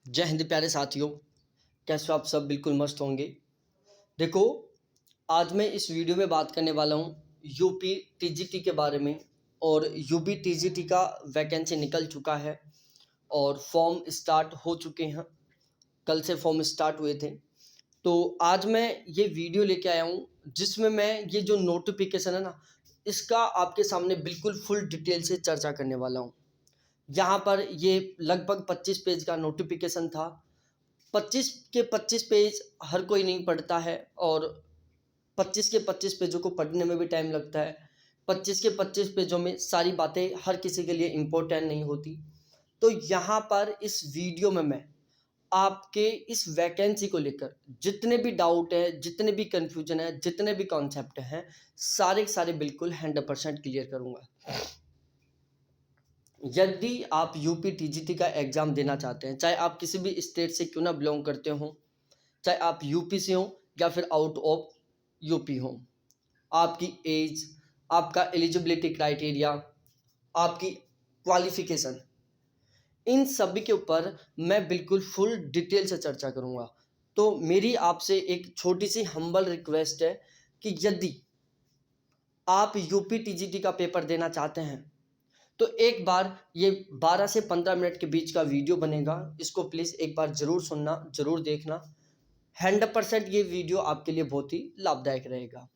जय हिंद प्यारे साथियों। कैसे हो आप सब? बिल्कुल मस्त होंगे। देखो, आज मैं इस वीडियो में बात करने वाला हूँ यूपी टीजीटी के बारे में। और यूपी टीजीटी का वैकेंसी निकल चुका है और फॉर्म स्टार्ट हो चुके हैं। कल से फॉर्म स्टार्ट हुए थे। तो आज मैं ये वीडियो लेके आया हूँ जिसमें मैं ये जो नोटिफिकेशन है ना, इसका आपके सामने बिल्कुल फुल डिटेल से चर्चा करने वाला हूँ। यहाँ पर ये लगभग 25 पेज का नोटिफिकेशन था। 25 के 25 पेज हर कोई नहीं पढ़ता है और 25 के 25 पेजों को पढ़ने में भी टाइम लगता है। 25 के 25 पेजों में सारी बातें हर किसी के लिए इम्पोर्टेंट नहीं होती। तो यहाँ पर इस वीडियो में मैं आपके इस वैकेंसी को लेकर जितने भी डाउट है, जितने भी कन्फ्यूजन है, जितने भी कॉन्सेप्ट हैं, सारे के सारे बिल्कुल 100% क्लियर करूँगा। यदि आप यूपी टीजीटी का एग्ज़ाम देना चाहते हैं, चाहे आप किसी भी स्टेट से क्यों ना बिलोंग करते हो, चाहे आप यूपी से हो या फिर आउट ऑफ यूपी हो, आपकी एज, आपका एलिजिबिलिटी क्राइटेरिया, आपकी क्वालिफिकेशन, इन सभी के ऊपर मैं बिल्कुल फुल डिटेल से चर्चा करूँगा। तो मेरी आपसे एक छोटी सी हम्बल रिक्वेस्ट है कि यदि आप यूपी टीजीटी का पेपर देना चाहते हैं तो एक बार ये 12 से 15 मिनट के बीच का वीडियो बनेगा, इसको प्लीज़ एक बार ज़रूर सुनना, ज़रूर देखना। 100% ये वीडियो आपके लिए बहुत ही लाभदायक रहेगा।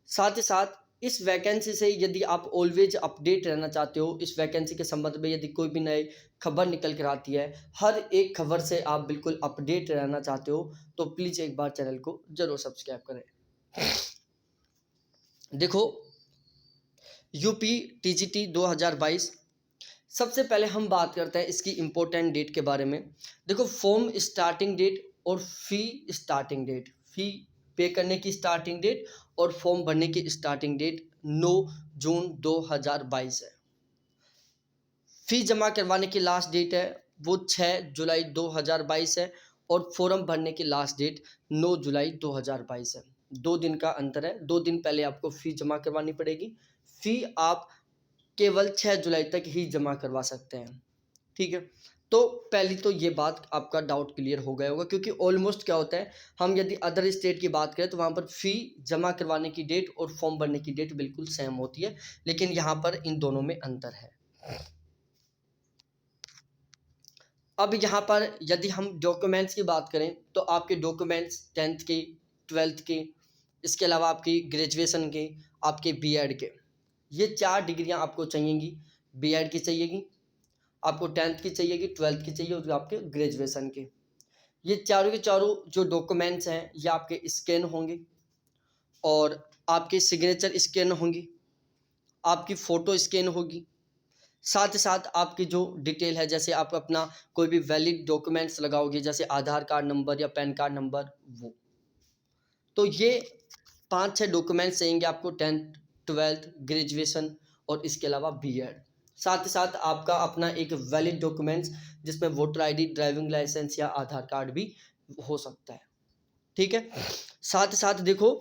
साथ ही साथ इस वैकेंसी से यदि आप ऑलवेज अपडेट रहना चाहते हो, इस वैकेंसी के संबंध में यदि कोई भी नई खबर निकल कर आती है, हर एक खबर से आप बिल्कुल अपडेट रहना चाहते हो, तो प्लीज़ एक बार चैनल को ज़रूर सब्सक्राइब करें। देखो, यूपी टीजीटी 2022, सबसे पहले हम बात करते हैं इसकी इम्पोर्टेंट डेट के बारे में। देखो, फॉर्म स्टार्टिंग डेट और फ़ी स्टार्टिंग डेट, फ़ी पे करने की स्टार्टिंग डेट और फॉर्म भरने की स्टार्टिंग डेट 9 जून 2022 है। फ़ी जमा करवाने की लास्ट डेट है वो 6 जुलाई 2022 है और फॉर्म भरने की लास्ट डेट 9 जुलाई 2022 है। 2 दिन का अंतर है। 2 दिन पहले आपको फ़ी जमा करवानी पड़ेगी। फ़ी आप केवल 6 जुलाई तक ही जमा करवा सकते हैं। ठीक है? तो पहली तो ये बात आपका डाउट क्लियर हो गया होगा, क्योंकि ऑलमोस्ट क्या होता है, हम यदि अदर स्टेट की बात करें तो वहाँ पर फ़ी जमा करवाने की डेट और फॉर्म भरने की डेट बिल्कुल सेम होती है, लेकिन यहाँ पर इन दोनों में अंतर है। अब यहाँ पर यदि हम डॉक्यूमेंट्स की बात करें तो आपके डॉक्यूमेंट्स 10th के, 12th के, इसके अलावा आपकी ग्रेजुएशन के, आपके बीएड के, ये 4 डिग्रियाँ आपको चाहिएगी। बीएड की चाहिएगी, आपको 10th की चाहिएगी, 12th की चाहिए और आपके ग्रेजुएशन के। ये चारों के चारों जो डॉक्यूमेंट्स हैं ये आपके स्कैन होंगे और आपके सिग्नेचर स्कैन होंगी, आपकी फ़ोटो स्कैन होगी। साथ ही साथ आपकी जो डिटेल है, जैसे आप अपना कोई भी वैलिड डॉक्यूमेंट्स लगाओगे, जैसे आधार कार्ड नंबर या पैन कार्ड नंबर, वो। तो ये 5-6 डॉक्यूमेंट्स चाहिए आपको, 10th, 12th, ग्रेजुएशन और इसके अलावा बीएड। साथ ही साथ आपका अपना एक वैलिड डॉक्यूमेंट्स जिसमें वोटर आईडी, ड्राइविंग लाइसेंस या आधार कार्ड भी हो सकता है। ठीक है? साथ ही साथ देखो,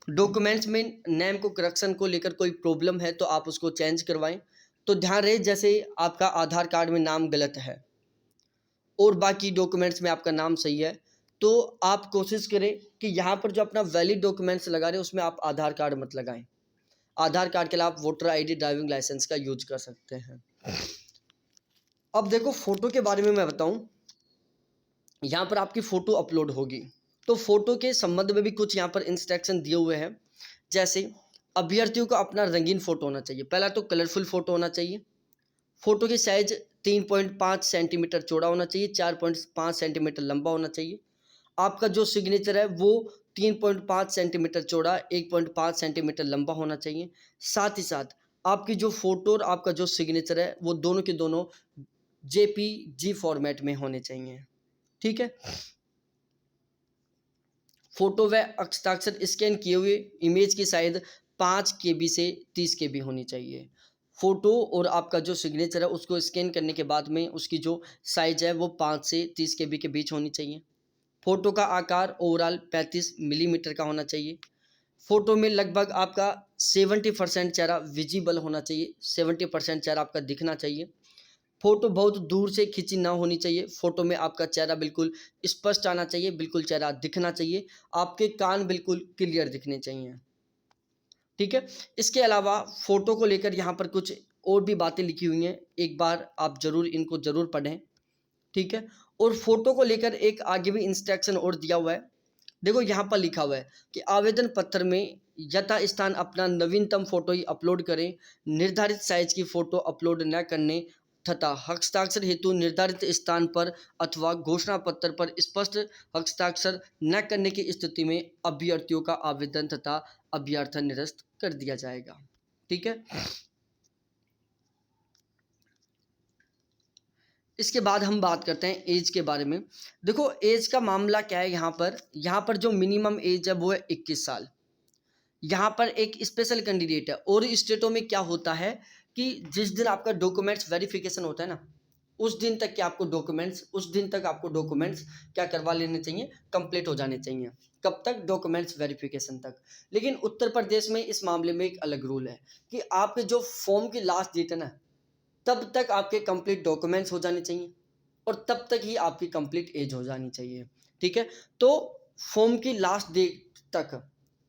डॉक्यूमेंट्स में नेम को करेक्शन को लेकर कोई प्रॉब्लम है तो आप उसको चेंज करवाएं। तो ध्यान रहे, जैसे आपका आधार कार्ड में नाम गलत है और बाकी डॉक्यूमेंट्स में आपका नाम सही है, तो आप कोशिश करें कि यहाँ पर जो अपना वैलिड डॉक्यूमेंट्स लगा रहे हैं उसमें आप आधार कार्ड मत लगाएं। आधार कार्ड के अलावा आप वोटर आईडी, ड्राइविंग लाइसेंस का यूज कर सकते हैं। अब देखो, फ़ोटो के बारे में मैं बताऊँ, यहाँ पर आपकी फ़ोटो अपलोड होगी। तो फ़ोटो के संबंध में भी कुछ यहाँ पर इंस्ट्रक्शन दिए हुए हैं। जैसे अभ्यर्थियों को अपना रंगीन फ़ोटो होना चाहिए। पहला तो कलरफुल फ़ोटो होना चाहिए। फ़ोटो की साइज़ 3.5 सेंटीमीटर चौड़ा होना चाहिए, 4.5 सेंटीमीटर लंबा होना चाहिए। आपका जो सिग्नेचर है वो 3.5 सेंटीमीटर चौड़ा, 1.5 सेंटीमीटर लंबा होना चाहिए। साथ ही साथ आपकी जो फ़ोटो और आपका जो सिग्नेचर है वो दोनों के दोनों जेपीजी फॉर्मेट में होने चाहिए। ठीक है? फ़ोटो व हस्ताक्षर स्कैन किए हुए इमेज की साइज़ 5 केबी से 30 केबी होनी चाहिए। फ़ोटो और आपका जो सिग्नेचर है उसको स्कैन करने के बाद में उसकी जो साइज़ है वो 5 से 30 केबी के बीच होनी चाहिए। फ़ोटो का आकार ओवरऑल 35 मिलीमीटर का होना चाहिए। फ़ोटो में लगभग आपका 70% चेहरा विजिबल होना चाहिए, 70% चेहरा आपका दिखना चाहिए। फ़ोटो बहुत दूर से खींची ना होनी चाहिए। फ़ोटो में आपका चेहरा बिल्कुल स्पष्ट आना चाहिए, बिल्कुल चेहरा दिखना चाहिए। आपके कान बिल्कुल क्लियर दिखने चाहिए। ठीक है? इसके अलावा फ़ोटो को लेकर यहाँ पर कुछ और भी बातें लिखी हुई हैं। एक बार आप ज़रूर इनको ज़रूर पढ़ें। ठीक है? और फ़ोटो को लेकर एक आगे भी इंस्ट्रक्शन और दिया हुआ है। देखो यहाँ पर लिखा हुआ है कि आवेदन पत्र में यथास्थान अपना नवीनतम फ़ोटो ही अपलोड करें। निर्धारित साइज़ की फ़ोटो अपलोड न करने तथा हस्ताक्षर हेतु निर्धारित स्थान पर अथवा घोषणा पत्र पर स्पष्ट हस्ताक्षर न करने की स्थिति में अभ्यर्थियों का आवेदन तथा अभ्यर्थन निरस्त कर दिया जाएगा। ठीक है? इसके बाद हम बात करते हैं एज के बारे में। देखो एज का मामला क्या है यहाँ पर जो मिनिमम एज है वो है 21 साल। यहाँ पर एक स्पेशल कैंडिडेट है। और स्टेटों में क्या होता है कि जिस दिन आपका डॉक्यूमेंट्स वेरिफिकेशन होता है ना, उस दिन तक आपको डॉक्यूमेंट्स क्या करवा लेने चाहिए, कंप्लीट हो जाने चाहिए। कब तक? डॉक्यूमेंट्स वेरिफिकेशन तक। लेकिन उत्तर प्रदेश में इस मामले में एक अलग रूल है कि आपके जो फॉर्म की लास्ट डेट है ना, तब तक आपके कंप्लीट डॉक्यूमेंट्स हो जाने चाहिए और तब तक ही आपकी कंप्लीट एज हो जानी चाहिए। ठीक है? तो फॉर्म की लास्ट डेट तक,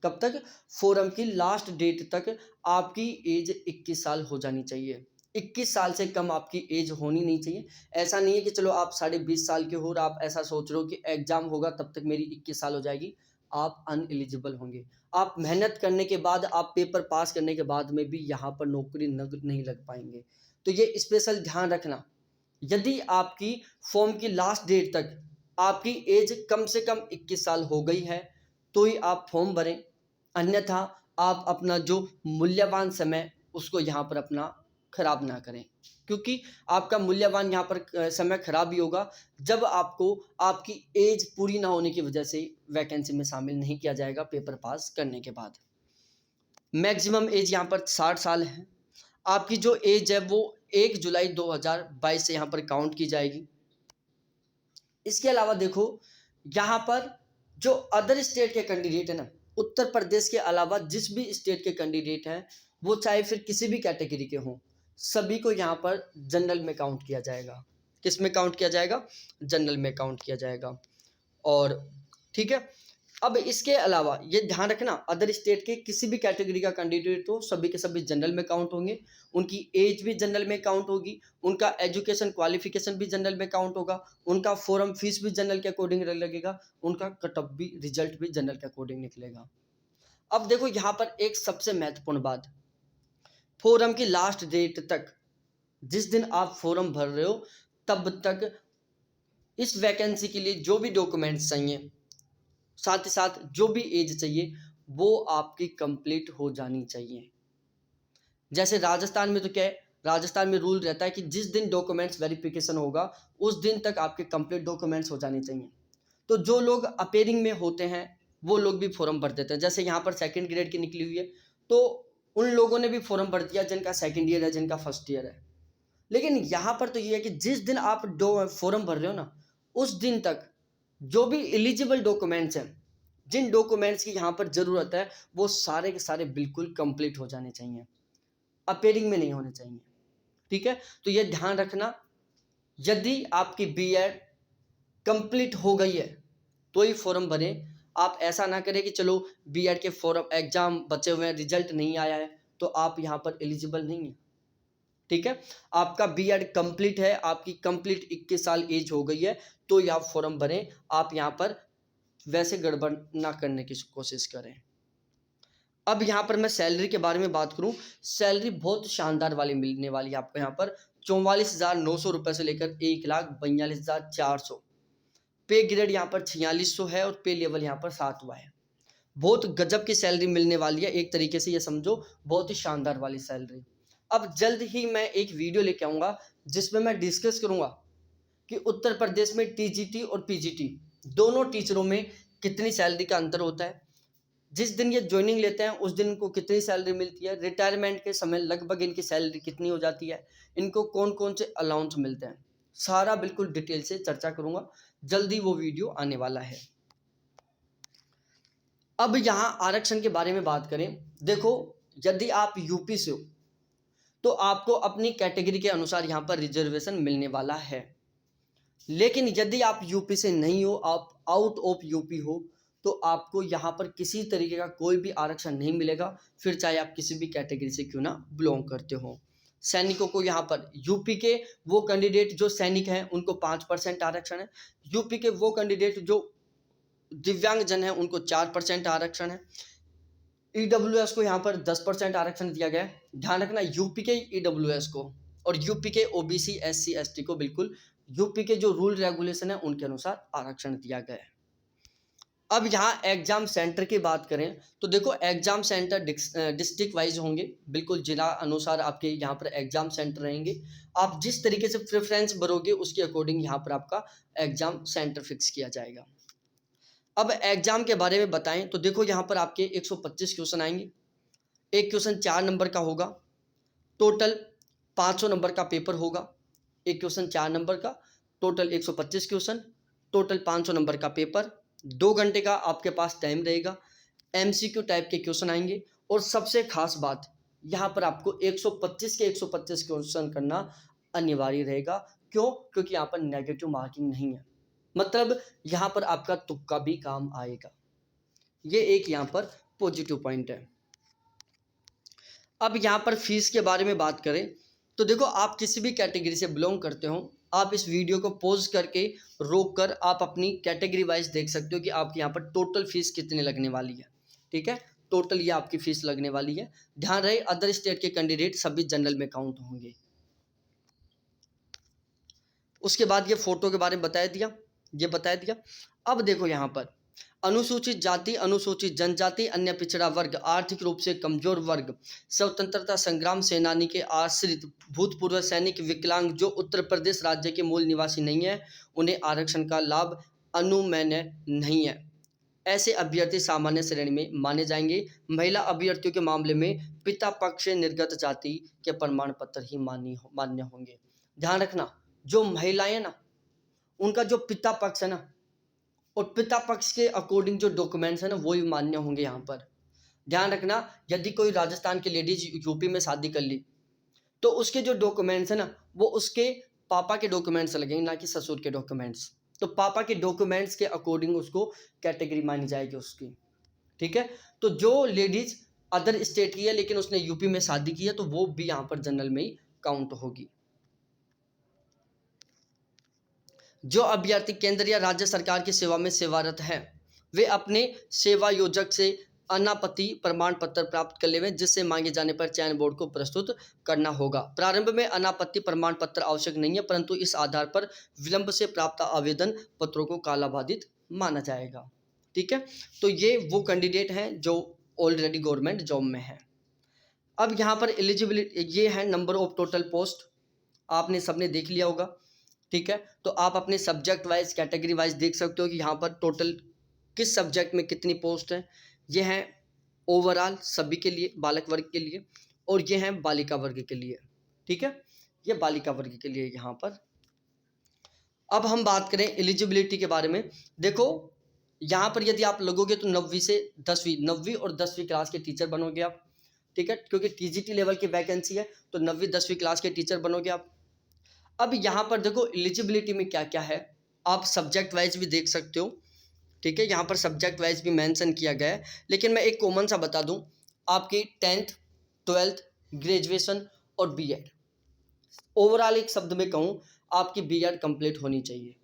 कब तक? फोरम की लास्ट डेट तक आपकी एज 21 साल हो जानी चाहिए। 21 साल से कम आपकी एज होनी नहीं चाहिए। ऐसा नहीं है कि चलो आप 20.5 साल के हो और आप ऐसा सोच रहे हो कि एग्जाम होगा तब तक मेरी 21 साल हो जाएगी। आप अनएलिजिबल होंगे। आप मेहनत करने के बाद, आप पेपर पास करने के बाद में भी यहाँ पर नौकरी नहीं लग पाएंगे। तो ये स्पेशल ध्यान रखना। यदि आपकी फॉर्म की लास्ट डेट तक आपकी एज कम से कम 21 साल हो गई है तो ही आप फॉर्म भरें। अन्यथा आप अपना जो मूल्यवान समय उसको यहाँ पर अपना खराब ना करें, क्योंकि आपका मूल्यवान यहाँ पर समय खराब ही होगा जब आपको आपकी एज पूरी ना होने की वजह से वैकेंसी में शामिल नहीं किया जाएगा पेपर पास करने के बाद। मैक्सिमम एज यहाँ पर 60 साल है। आपकी जो एज है वो 1 जुलाई 2022 से यहाँ पर काउंट की जाएगी। इसके अलावा देखो यहाँ पर जो अदर स्टेट के कैंडिडेट है ना, उत्तर प्रदेश के अलावा जिस भी स्टेट के कैंडिडेट हैं, वो चाहे फिर किसी भी कैटेगरी के हों, सभी को यहाँ पर जनरल में काउंट किया जाएगा। किस में काउंट किया जाएगा? जनरल में काउंट किया जाएगा। और ठीक है, अब इसके अलावा ये ध्यान रखना, अदर स्टेट के किसी भी कैटेगरी का कैंडिडेट हो, सभी के सभी जनरल में काउंट होंगे। उनकी एज भी जनरल में काउंट होगी, उनका एजुकेशन क्वालिफिकेशन भी जनरल में काउंट होगा, उनका फॉरम फीस भी जनरल के अकॉर्डिंग लगेगा, उनका कट ऑफ भी रिजल्ट भी जनरल के अकॉर्डिंग निकलेगा। अब देखो यहाँ पर एक सबसे महत्वपूर्ण बात, फॉरम की लास्ट डेट तक, जिस दिन आप फॉरम भर रहे हो तब तक इस वैकेंसी के लिए जो भी डॉक्यूमेंट्स चाहिए, साथ ही साथ जो भी एज चाहिए, वो आपकी कंप्लीट हो जानी चाहिए। जैसे राजस्थान में तो क्या है, राजस्थान में रूल रहता है कि जिस दिन डॉक्यूमेंट्स वेरिफिकेशन होगा उस दिन तक आपके कंप्लीट डॉक्यूमेंट्स हो जाने चाहिए। तो जो लोग अपेयरिंग में होते हैं वो लोग भी फॉर्म भर देते हैं। जैसे यहाँ पर सेकंड ग्रेड की निकली हुई है तो उन लोगों ने भी फॉर्म भर दिया जिनका सेकंड ईयर है, जिनका फर्स्ट ईयर है। लेकिन यहाँ पर तो ये है कि जिस दिन आप फॉर्म भर रहे हो ना, उस दिन तक जो भी एलिजिबल डॉक्यूमेंट्स हैं, जिन डॉक्यूमेंट्स की यहाँ पर ज़रूरत है, वो सारे के सारे बिल्कुल कंप्लीट हो जाने चाहिए, अपेयरिंग में नहीं होने चाहिए। ठीक है? तो ये ध्यान रखना, यदि आपकी बीएड कंप्लीट हो गई है तो ही फॉर्म भरें। आप ऐसा ना करें कि चलो बीएड के फॉर्म एग्जाम बचे हुए हैं, रिजल्ट नहीं आया है तो आप यहाँ पर एलिजिबल नहीं है। ठीक है? आपका बीएड कंप्लीट है, आपकी कंप्लीट 21 साल एज हो गई है तो ही आप फॉर्म भरें। आप यहाँ पर वैसे गड़बड़ ना करने की कोशिश करें। अब यहाँ पर मैं सैलरी के बारे में बात करूँ, सैलरी बहुत शानदार वाली मिलने वाली है आपको। यहाँ पर 44,900 रुपये से लेकर 1,42,400। पे ग्रेड यहाँ पर 4600 है और पे लेवल यहाँ पर 7वां है। बहुत गजब की सैलरी मिलने वाली है, एक तरीके से ये समझो बहुत ही शानदार वाली सैलरी। अब जल्द ही मैं एक वीडियो लेके आऊँगा जिसमें मैं डिस्कस करूँगा कि उत्तर प्रदेश में टीजीटी और पीजीटी दोनों टीचरों में कितनी सैलरी का अंतर होता है, जिस दिन ये ज्वाइनिंग लेते हैं उस दिन इनको कितनी सैलरी मिलती है, रिटायरमेंट के समय लगभग इनकी सैलरी कितनी हो जाती है, इनको कौन कौन से अलाउंस मिलते हैं, सारा बिल्कुल डिटेल से चर्चा करूँगा। जल्दी वो वीडियो आने वाला है। अब यहाँ आरक्षण के बारे में बात करें, देखो यदि आप यूपी से हो तो आपको अपनी कैटेगरी के अनुसार यहाँ पर रिजर्वेशन मिलने वाला है। लेकिन यदि आप यूपी से नहीं हो, आप आउट ऑफ यूपी हो, तो आपको यहाँ पर किसी तरीके का कोई भी आरक्षण नहीं मिलेगा, फिर चाहे आप किसी भी कैटेगरी से क्यों ना बिलोंग करते हो। सैनिकों को यहाँ पर यूपी के वो कैंडिडेट जो सैनिक हैं उनको 5% आरक्षण है, यूपी के वो कैंडिडेट जो दिव्यांगजन हैं उनको 4% आरक्षण है, ईडब्ल्यूएस को यहाँ पर 10% आरक्षण दिया गया है। ध्यान रखना, यूपी के ईडब्ल्यूएस को और यूपी के ओबीसी एससी एसटी को बिल्कुल यूपी के जो रूल रेगुलेशन है उनके अनुसार आरक्षण दिया गया है। अब यहाँ एग्जाम सेंटर की बात करें तो देखो एग्जाम सेंटर डिस्ट्रिक्ट वाइज होंगे, बिल्कुल जिला अनुसार आपके यहाँ पर एग्जाम सेंटर रहेंगे। आप जिस तरीके से प्रेफरेंस भरोगे उसके अकॉर्डिंग यहाँ पर आपका एग्जाम सेंटर फिक्स किया जाएगा। अब एग्जाम के बारे में बताएं तो देखो यहाँ पर आपके 125 क्वेश्चन आएंगे, एक क्वेश्चन 4 नंबर का होगा, टोटल 500 नंबर का पेपर होगा। एक क्वेश्चन 4 नंबर का, टोटल 125 क्वेश्चन, टोटल 500 नंबर का पेपर, 2 घंटे का आपके पास टाइम रहेगा। एमसीक्यू टाइप के क्वेश्चन आएंगे और सबसे खास बात यहाँ पर आपको 125 के 125 क्वेश्चन करना अनिवार्य रहेगा। क्यों? क्योंकि यहाँ पर नेगेटिव मार्किंग नहीं है, मतलब यहाँ पर आपका तुक्का भी काम आएगा। ये एक यहाँ पर पॉजिटिव पॉइंट है। अब यहाँ पर फीस के बारे में बात करें तो देखो आप किसी भी कैटेगरी से बिलोंग करते हो, आप इस वीडियो को पॉज करके रोक कर आप अपनी कैटेगरी वाइज देख सकते हो कि आपकी यहाँ पर टोटल फीस कितनी लगने वाली है। ठीक है, टोटल ये आपकी फीस लगने वाली है। ध्यान रहे अदर स्टेट के कैंडिडेट सभी जनरल में काउंट होंगे। उसके बाद ये फोटो के बारे में बता दिया। अब देखो यहाँ पर अनुसूचित जाति, अनुसूचित जनजाति, अन्य पिछड़ा वर्ग, आर्थिक रूप से कमजोर वर्ग, स्वतंत्रता संग्राम सेनानी के आश्रित, भूतपूर्व सैनिक, विकलांग जो उत्तर प्रदेश राज्य के मूल निवासी नहीं है, उन्हें आरक्षण का लाभ अनुमन्य नहीं है। ऐसे अभ्यर्थी सामान्य श्रेणी में माने जाएंगे। महिला अभ्यर्थियों के मामले में पिता पक्ष से निर्गत जाति के प्रमाण पत्र ही मान्य होंगे। ध्यान रखना, जो महिलाएं ना उनका जो पिता पक्ष है ना, और पिता पक्ष के अकॉर्डिंग जो डॉक्यूमेंट्स है ना वो ही मान्य होंगे। यहाँ पर ध्यान रखना, यदि कोई राजस्थान की लेडीज यूपी में शादी कर ली तो उसके जो डॉक्यूमेंट्स है ना वो उसके पापा के डॉक्यूमेंट्स लगेंगे, ना कि ससुर के डॉक्यूमेंट्स। तो पापा के डॉक्यूमेंट्स के अकॉर्डिंग उसको कैटेगरी मानी जाएगी उसकी। ठीक है, तो जो लेडीज अदर स्टेट की है लेकिन उसने यूपी में शादी की है तो वो भी यहाँ पर जनरल में ही काउंट होगी। जो अभ्यर्थी केंद्र या राज्य सरकार की सेवा में सेवारत हैं, वे अपने सेवा योजक से अनापत्ति प्रमाण पत्र प्राप्त कर लेंगे, जिससे मांगे जाने पर चयन बोर्ड को प्रस्तुत करना होगा। प्रारंभ में अनापत्ति प्रमाण पत्र आवश्यक नहीं है, परंतु इस आधार पर विलंब से प्राप्त आवेदन पत्रों को कालाबाधित माना जाएगा। ठीक है, तो ये वो कैंडिडेट हैं जो ऑलरेडी गवर्नमेंट जॉब में है। अब यहाँ पर एलिजिबिलिटी ये है, नंबर ऑफ टोटल पोस्ट आपने सबने देख लिया होगा। ठीक है, तो आप अपने सब्जेक्ट वाइज कैटेगरी वाइज देख सकते हो कि यहाँ पर टोटल किस सब्जेक्ट में कितनी पोस्ट है। ये हैं ओवरऑल सभी के लिए, बालक वर्ग के लिए, और ये हैं बालिका वर्ग के लिए। ठीक है, ये बालिका वर्ग के लिए यहाँ पर। अब हम बात करें एलिजिबिलिटी के बारे में। देखो यहाँ पर यदि आप लगोगे तो 9वीं से 10वीं, 9वीं और 10वीं क्लास के टीचर बनोगे आप। ठीक है, क्योंकि टीजीटी लेवल की वैकेंसी है तो 9वीं 10वीं क्लास के टीचर बनोगे आप। अब यहाँ पर देखो एलिजिबिलिटी में क्या क्या है, आप सब्जेक्ट वाइज भी देख सकते हो। ठीक है, यहाँ पर सब्जेक्ट वाइज भी मेंशन किया गया है, लेकिन मैं एक कॉमन सा बता दूं, आपकी 10th 12th ग्रेजुएशन और बीएड, ओवरऑल एक शब्द में कहूँ आपकी बीएड कंप्लीट होनी चाहिए।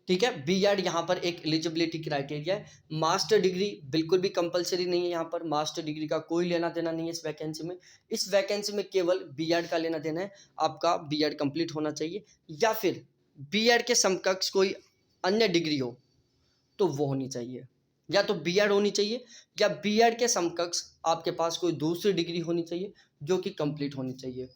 ठीक है, बीएड यहाँ पर एक एलिजिबिलिटी क्राइटेरिया है। मास्टर डिग्री बिल्कुल भी कंपलसरी नहीं है, यहाँ पर मास्टर डिग्री का कोई लेना देना नहीं है इस वैकेंसी में। इस वैकेंसी में केवल बीएड का लेना देना है, आपका बीएड कंप्लीट होना चाहिए, या फिर बीएड के समकक्ष कोई अन्य डिग्री हो तो वो होनी चाहिए। या तो बीएड होनी चाहिए या बीएड के समकक्ष आपके पास कोई दूसरी डिग्री होनी चाहिए जो कि कंप्लीट होनी चाहिए।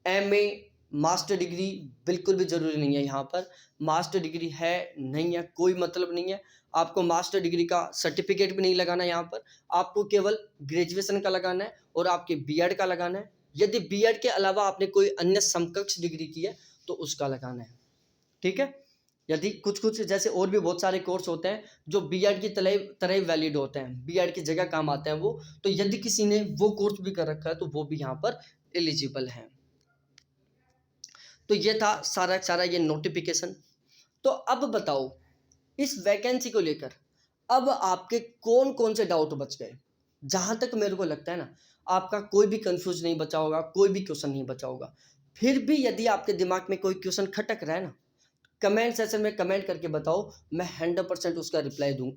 एमए मास्टर डिग्री बिल्कुल भी ज़रूरी नहीं है। यहाँ पर मास्टर डिग्री है नहीं है कोई मतलब नहीं है, आपको मास्टर डिग्री का सर्टिफिकेट भी नहीं लगाना है। यहाँ पर आपको केवल ग्रेजुएशन का लगाना है और आपके बीएड का लगाना है। यदि बीएड के अलावा आपने कोई अन्य समकक्ष डिग्री की है तो उसका लगाना है। ठीक है, यदि कुछ जैसे और भी बहुत सारे कोर्स होते हैं जो बीएड की तरह ही वैलिड होते हैं, बीएड की जगह काम आते हैं वो, तो यदि किसी ने वो कोर्स भी कर रखा है तो वो भी यहाँ पर एलिजिबल है। तो ये था सारा सारा ये नोटिफिकेशन। तो अब बताओ इस वैकेंसी को लेकर अब आपके कौन कौन से डाउट बच गए। जहाँ तक मेरे को लगता है ना, आपका कोई भी कंफ्यूज नहीं बचा होगा, कोई भी क्वेश्चन नहीं बचा होगा। फिर भी यदि आपके दिमाग में कोई क्वेश्चन खटक रहा है ना, कमेंट सेक्शन में कमेंट करके बताओ, मैं 100% उसका रिप्लाई दूँ।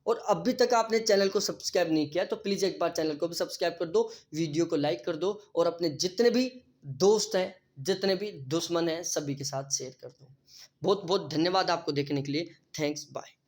और अभी तक आपने चैनल को सब्सक्राइब नहीं किया तो प्लीज़ एक बार चैनल को भी सब्सक्राइब कर दो, वीडियो को लाइक कर दो और अपने जितने भी दोस्त हैं, जितने भी दुश्मन हैं, सभी के साथ शेयर कर दो। बहुत बहुत धन्यवाद आपको देखने के लिए। Thanks, bye.